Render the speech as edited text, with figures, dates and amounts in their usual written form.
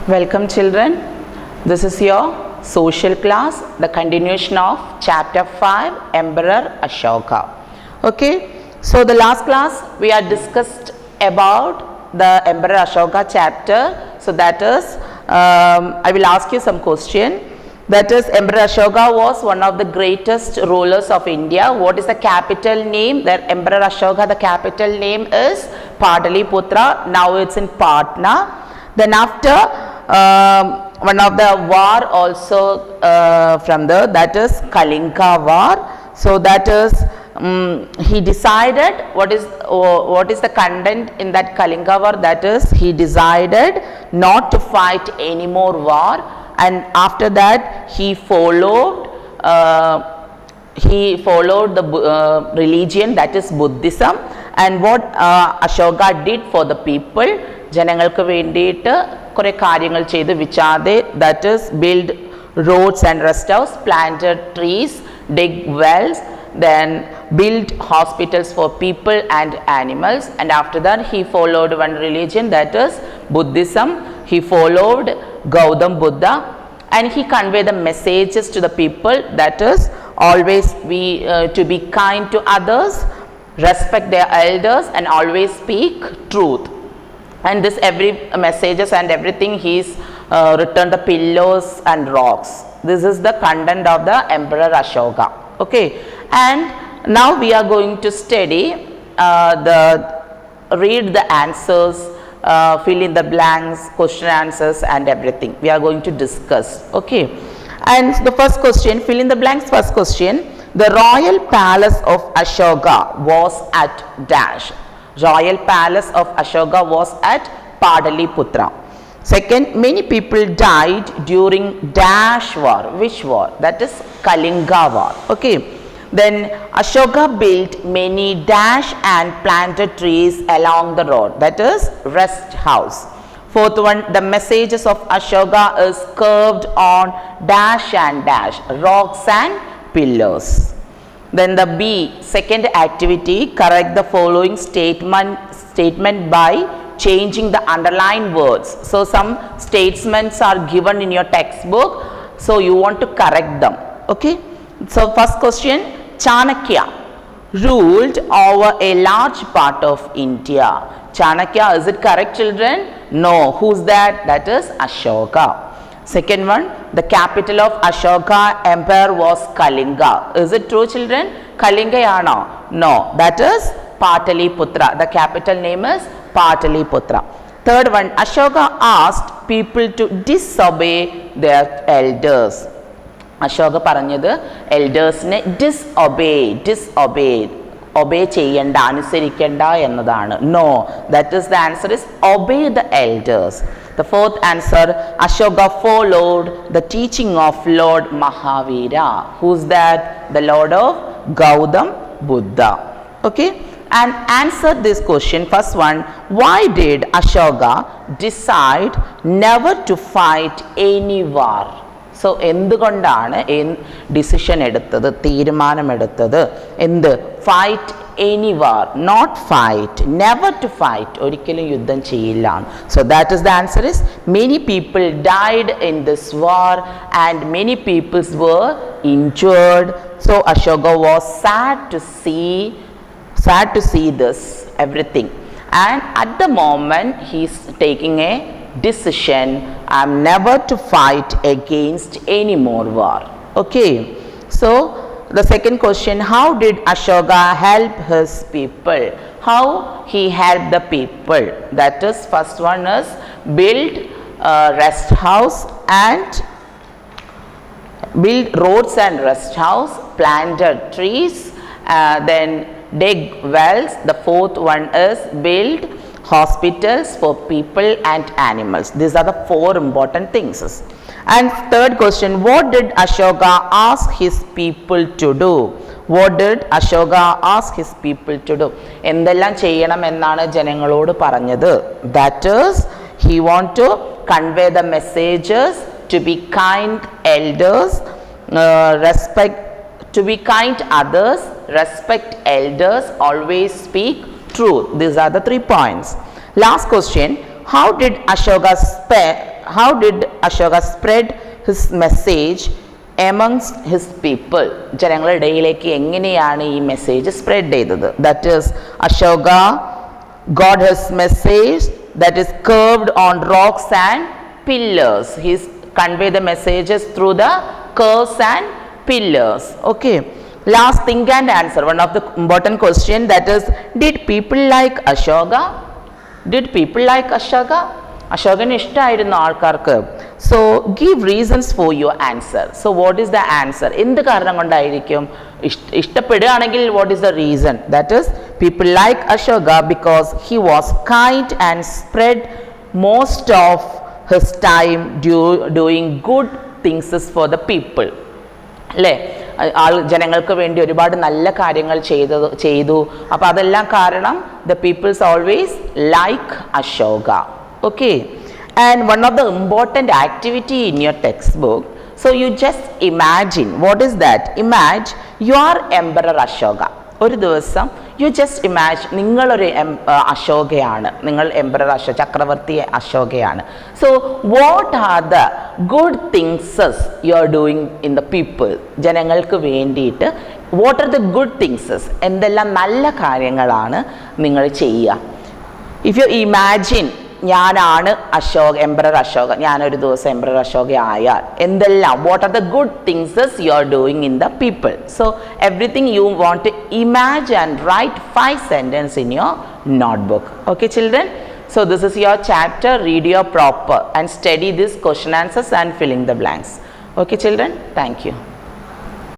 Welcome children, this is your social class, the continuation of chapter 5, Emperor Ashoka. Okay, so the last class we had discussed about the Emperor Ashoka chapter. So that is, I will ask you some question. That is, Emperor Ashoka was one of the greatest rulers of India. What is the capital name? That Emperor Ashoka, the capital name is Pataliputra. Now it's in Patna. Then after one of the war also from the, that is Kalinga war. So that is he decided what is the content in that Kalinga war. That is, he decided not to fight any more war, and after that he followed the religion, that is Buddhism. And what Ashoka did for the people, ജനങ്ങൾക്ക് വേണ്ടിയിട്ട് കുറേ കാര്യങ്ങൾ ചെയ്തു, which are they? That is, build roads and rest house, planted trees, dig wells, then build hospitals for people and animals. And after that he followed one religion, that is Buddhism. He followed Gautam Buddha, and he conveyed the messages to the people, that is always to be kind to others, respect their elders, and always speak truth. And this every messages and everything he's written the pillars and rocks. This is the content of the Emperor Ashoka. Okay, and now we are going to study read the answers, fill in the blanks, question answers and everything we are going to discuss. Okay, and the first question, fill in the blanks. First question, the royal palace of Ashoka was at dash. Royal palace of Ashoka was at Pataliputra. Second, many people died during dash war. Which war? That is Kalinga war. Okay, then Ashoka built many dash and planted trees along the road. That is rest house. Fourth one, the messages of Ashoka is curved on dash and dash, rocks and pillars. Then the B, second activity, correct the following statement by changing the underlined words. So some statements are given in your textbook, so you want to correct them. Okay, so first question, Chanakya ruled over a large part of India. Chanakya, is it correct children? No. Who's that? That is Ashoka. Second one, the capital of Ashoka empire was Kalinga. Is it true children? Kalinga yana? No, that is Pataliputra. The capital name is Pataliputra. Third one, Ashoka asked people to disobey their elders. Ashoka paranjathu elders ne disobey obey ചെയ്യണ്ട, അനുസരിക്കണ്ട എന്നതാണ്. No, that is the answer is obey the elders. The fourth answer, Ashoka followed the teaching of Lord Mahavira. Who's that? The Lord of Gautam Buddha. Okay, and answer this question. First one, why did Ashoka decide never to fight any war? So എന്തുകൊണ്ടാണ് decision എടുത്തത്, തീരുമാനമെടുത്തത്, എന്ത് fight any war, not fight, never to fight, ഒരിക്കലും യുദ്ധം ചെയ്യില്ല. So that is the answer is many people died in this war and many people were injured. So Ashoka was sad to see this everything, and at the moment he is taking a decision, I am never to fight against any more war. Okay, so the second question, how did Ashoka help his people? How he helped the people? That is, first one is build rest house and build roads and rest house, planted trees, then dig wells. The fourth one is build hospitals for people and animals. These are the four important things. And third question, what did Ashoka ask his people to do? What did Ashoka ask his people to do? എന്തെല്ലാം ചെയ്യണം എന്നാണ് ജനങ്ങളോട് പറഞ്ഞത്? That is, he want to convey the messages to be kind elders, to be kind others, respect elders, always speak truth. These are the 3 points. Last question, how did Ashoka how did Ashoka spread his message amongst his people? ജനങ്ങളുടെ ഇടയിലേക്ക് എങ്ങനെയാണ് ഈ message spread ചെയ്തത്? That is Ashoka got his message that is curved on rocks and pillars. He convey the messages through the curves and pillars. Okay, last think and answer, one of the important question, that is, did people like Ashoka? Did people like Ashoka? അശോകന് ഇഷ്ടമായിരുന്നു ആൾക്കാർക്ക്. So give reasons for your answer. So what is the answer? എന്ത് കാരണം കൊണ്ടായിരിക്കും ഇഷ്ടപ്പെടുകയാണെങ്കിൽ what is the reason? That is people like Ashoka because he was kind and spread most of his time doing good things for the people. അല്ലേ? ജനങ്ങൾക്ക് വേണ്ടി ഒരുപാട് നല്ല കാര്യങ്ങൾ ചെയ്തു. അപ്പോൾ അതെല്ലാം കാരണം the peoples always like Ashoka. Okay, and one of the important activity in your textbook, so you just imagine, what is that? Imagine you are Emperor Ashoka. ഒരു ദിവസം യു ജസ്റ്റ് ഇമാജിൻ നിങ്ങളൊരു അശോകയാണ്, നിങ്ങൾ എംപറർ ചക്രവർത്തി അശോകയാണ്. So what are the good things you are doing in the people? ജനങ്ങൾക്ക് വേണ്ടിയിട്ട് what are the good things? എന്തെല്ലാം നല്ല കാര്യങ്ങളാണ് നിങ്ങൾ ചെയ്യുക? ഇഫ് യു ഇമാജിൻ ഞാനാണ് എംപറർ അശോക, ഞാനൊരു ദിവസം എംപറർ അശോക ആയാൽ എന്തെല്ലാം, what are the good things you are doing in the people? So everything you want to imagine and write 5 sentences in your notebook. Okay children, so this is your chapter. Read your proper and study this question answers and filling the blanks. Okay children, thank you.